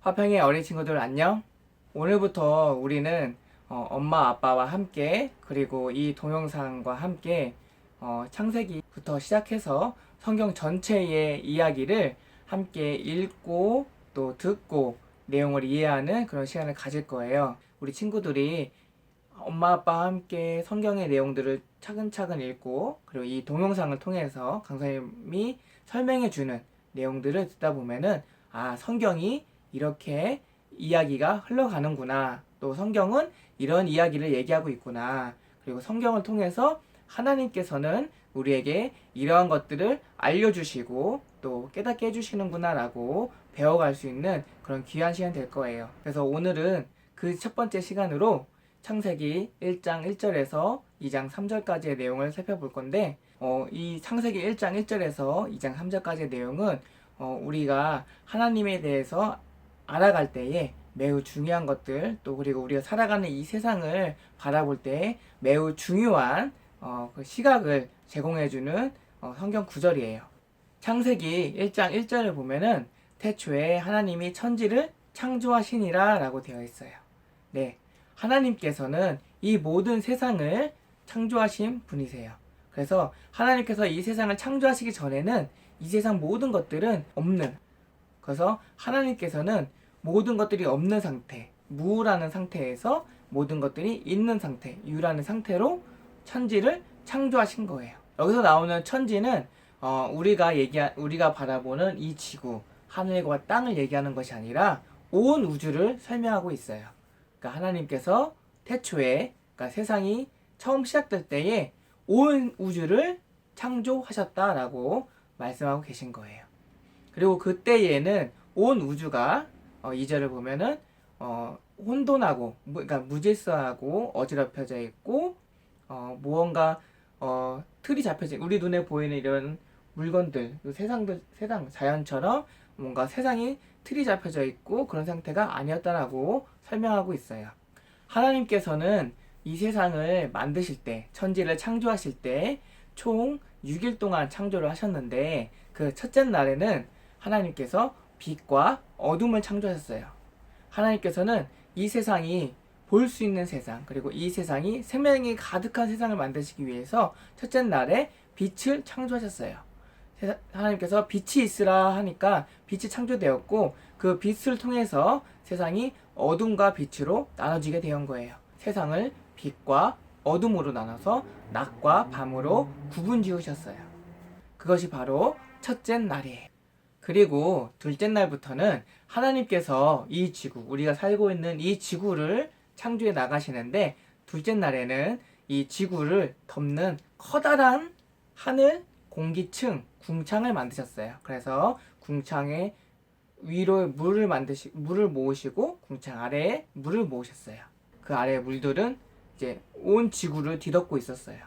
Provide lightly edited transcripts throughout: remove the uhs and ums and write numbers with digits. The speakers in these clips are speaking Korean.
화평의 어린 친구들 안녕. 오늘부터 우리는 엄마 아빠와 함께 그리고 이 동영상과 함께 창세기부터 시작해서 성경 전체의 이야기를 함께 읽고 또 듣고 내용을 이해하는 그런 시간을 가질 거예요. 우리 친구들이 엄마 아빠와 함께 성경의 내용들을 차근차근 읽고 그리고 이 동영상을 통해서 강사님이 설명해 주는 내용들을 듣다 보면은 성경이 이렇게 이야기가 흘러가는구나. 또 성경은 이런 이야기를 얘기하고 있구나. 그리고 성경을 통해서 하나님께서는 우리에게 이러한 것들을 알려주시고 또 깨닫게 해주시는구나 라고 배워갈 수 있는 그런 귀한 시간 될 거예요. 그래서 오늘은 그 첫 번째 시간으로 창세기 1장 1절에서 2장 3절까지의 내용을 살펴볼 건데 이 창세기 1장 1절에서 2장 3절까지의 내용은 우리가 하나님에 대해서 알아갈 때에 매우 중요한 것들 또 그리고 우리가 살아가는 이 세상을 바라볼 때 매우 중요한 그 시각을 제공해주는 성경 구절이에요. 창세기 1장 1절을 보면은 태초에 하나님이 천지를 창조하시니라 라고 되어 있어요. 네, 하나님께서는 이 모든 세상을 창조하신 분이세요. 그래서 하나님께서 이 세상을 창조하시기 전에는 이 세상 모든 것들은 없는, 그래서 하나님께서는 모든 것들이 없는 상태, 무라는 상태에서 모든 것들이 있는 상태, 유라는 상태로 천지를 창조하신 거예요. 여기서 나오는 천지는 우리가 바라보는 이 지구, 하늘과 땅을 얘기하는 것이 아니라 온 우주를 설명하고 있어요. 그러니까 하나님께서 태초에, 그러니까 세상이 처음 시작될 때에 온 우주를 창조하셨다라고 말씀하고 계신 거예요. 그리고 그때에는 온 우주가 2절을 보면은 혼돈하고 그러니까 무질서하고 어지럽혀져 있고 무언가 틀이 잡혀져 우리 눈에 보이는 이런 물건들, 세상 자연처럼 뭔가 세상이 틀이 잡혀져 있고 그런 상태가 아니었다라고 설명하고 있어요. 하나님께서는 이 세상을 만드실 때, 천지를 창조하실 때 총 6일 동안 창조를 하셨는데 그 첫째 날에는 하나님께서 빛과 어둠을 창조하셨어요. 하나님께서는 이 세상이 볼 수 있는 세상, 그리고 이 세상이 생명이 가득한 세상을 만드시기 위해서 첫째 날에 빛을 창조하셨어요. 하나님께서 빛이 있으라 하니까 빛이 창조되었고 그 빛을 통해서 세상이 어둠과 빛으로 나눠지게 된 거예요. 세상을 빛과 어둠으로 나눠서 낮과 밤으로 구분 지으셨어요. 그것이 바로 첫째 날이에요. 그리고 둘째 날부터는 하나님께서 이 지구, 우리가 살고 있는 이 지구를 창조해 나가시는데 둘째 날에는 이 지구를 덮는 커다란 하늘 공기층, 궁창을 만드셨어요. 그래서 궁창의 위로 물을 모으시고 궁창 아래에 물을 모으셨어요. 그 아래의 물들은 이제 온 지구를 뒤덮고 있었어요.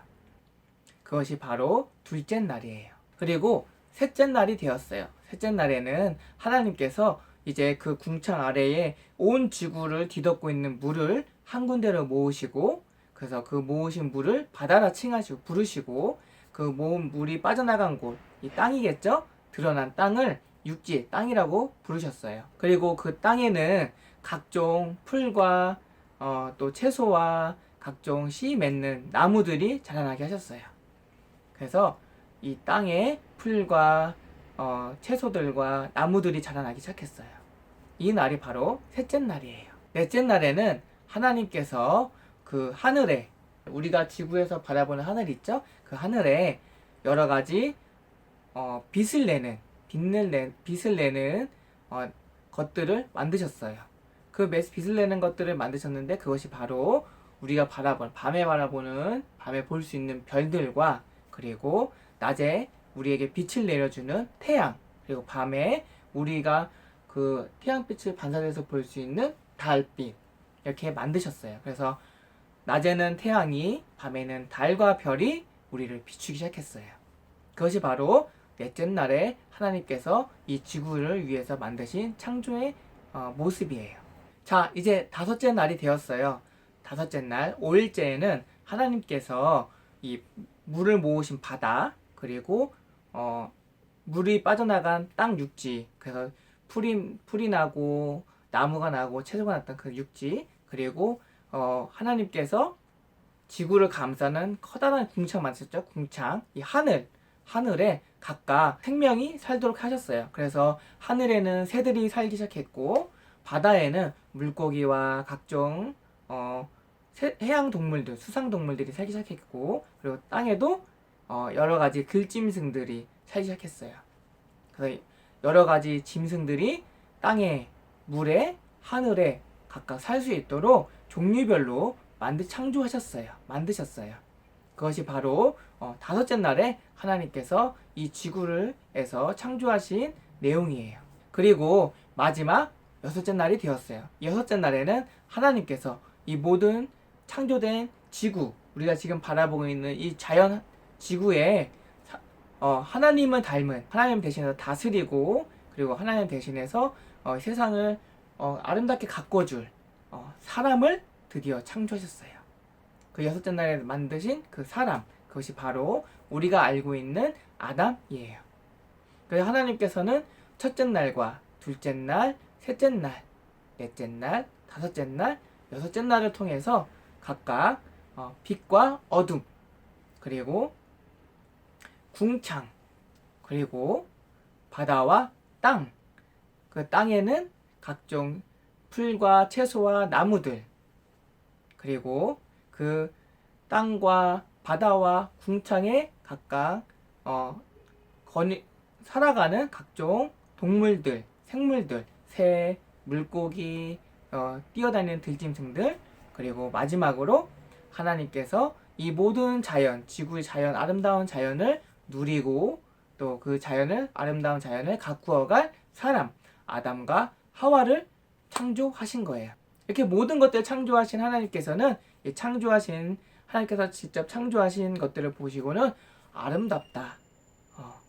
그것이 바로 둘째 날이에요. 그리고 셋째 날이 되었어요. 셋째 날에는 하나님께서 이제 그 궁창 아래에 온 지구를 뒤덮고 있는 물을 한 군데로 모으시고 그래서 그 모으신 물을 바다라 칭하시고 부르시고 그 모은 물이 빠져나간 곳, 이 땅이겠죠? 드러난 땅을 육지, 땅이라고 부르셨어요. 그리고 그 땅에는 각종 풀과 또 채소와 각종 씨 맺는 나무들이 자라나게 하셨어요. 그래서 이 땅에 풀과 채소들과 나무들이 자라나기 시작했어요. 이 날이 바로 셋째 날이에요. 넷째 날에는 하나님께서 그 하늘에 우리가 지구에서 바라보는 하늘 있죠? 그 하늘에 여러 가지 빛을 내는 것들을 만드셨어요. 그 빛을 내는 것들을 만드셨는데 그것이 바로 우리가 밤에 볼 수 있는 별들과 그리고 낮에 우리에게 빛을 내려주는 태양, 그리고 밤에 우리가 그 태양빛을 반사돼서 볼 수 있는 달빛, 이렇게 만드셨어요. 그래서 낮에는 태양이, 밤에는 달과 별이 우리를 비추기 시작했어요. 그것이 바로 넷째 날에 하나님께서 이 지구를 위해서 만드신 창조의 모습이에요. 자, 이제 다섯째 날이 되었어요. 다섯째 날, 5일째에는 하나님께서 이 물을 모으신 바다, 그리고 물이 빠져나간 땅 육지, 그래서 풀이 나고 나무가 나고 채소가 났던 그 육지, 그리고 하나님께서 지구를 감싸는 커다란 궁창 만드셨죠. 궁창. 이 하늘에 각각 생명이 살도록 하셨어요. 그래서 하늘에는 새들이 살기 시작했고, 바다에는 물고기와 각종 해양 동물들, 수상 동물들이 살기 시작했고, 그리고 땅에도 여러 가지 들짐승들이 살기 시작했어요. 그래서 여러 가지 짐승들이 땅에, 물에, 하늘에 각각 살 수 있도록 종류별로 만드셨어요. 그것이 바로 다섯째 날에 하나님께서 이 지구를에서 창조하신 내용이에요. 그리고 마지막 여섯째 날이 되었어요. 여섯째 날에는 하나님께서 이 모든 창조된 지구, 우리가 지금 바라보고 있는 이 자연 지구에 하나님을 닮은, 하나님 대신해서 다스리고, 그리고 하나님 대신해서 세상을 아름답게 가꿔줄 사람을 드디어 창조하셨어요. 그 여섯째 날에 만드신 그 사람, 그것이 바로 우리가 알고 있는 아담이에요. 그래서 하나님께서는 첫째 날과 둘째 날, 셋째 날, 넷째 날, 다섯째 날, 여섯째 날을 통해서 각각 빛과 어둠, 그리고 궁창, 그리고 바다와 땅, 그 땅에는 각종 풀과 채소와 나무들, 그리고 그 땅과 바다와 궁창에 각각 살아가는 각종 동물들, 생물들, 새, 물고기, 뛰어다니는 들짐승들, 그리고 마지막으로 하나님께서 이 모든 자연, 지구의 자연, 아름다운 자연을 누리고 또 그 아름다운 자연을 가꾸어갈 사람, 아담과 하와를 창조하신 거예요. 이렇게 모든 것들을 창조하신 하나님께서는 하나님께서 직접 창조하신 것들을 보시고는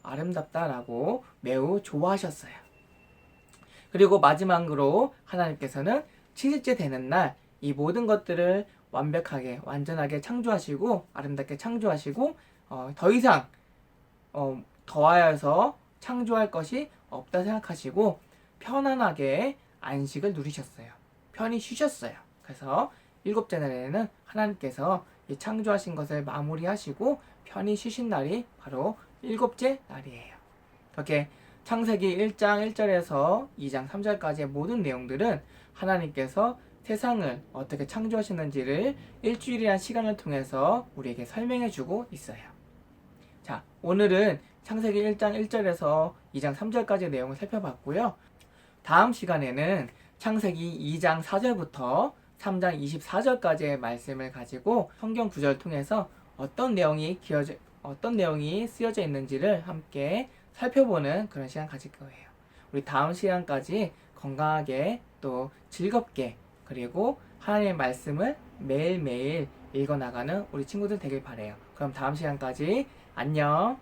아름답다라고 매우 좋아하셨어요. 그리고 마지막으로 하나님께서는 7일째 되는 날 이 모든 것들을 완벽하게, 완전하게 창조하시고 아름답게 창조하시고 더 이상 더하여서 창조할 것이 없다 생각하시고 편안하게 안식을 누리셨어요. 편히 쉬셨어요. 그래서 일곱째 날에는 하나님께서 이 창조하신 것을 마무리하시고 편히 쉬신 날이 바로 일곱째 날이에요. 이렇게 창세기 1장 1절에서 2장 3절까지의 모든 내용들은 하나님께서 세상을 어떻게 창조하셨는지를 일주일이란 시간을 통해서 우리에게 설명해 주고 있어요. 자, 오늘은 창세기 1장 1절에서 2장 3절까지의 내용을 살펴봤고요. 다음 시간에는 창세기 2장 4절부터 3장 24절까지의 말씀을 가지고 성경 구절을 통해서 어떤 내용이 쓰여져 있는지를 함께 살펴보는 그런 시간 가질 거예요. 우리 다음 시간까지 건강하게 또 즐겁게, 그리고 하나님의 말씀을 매일매일 읽어나가는 우리 친구들 되길 바래요. 그럼 다음 시간까지 안녕.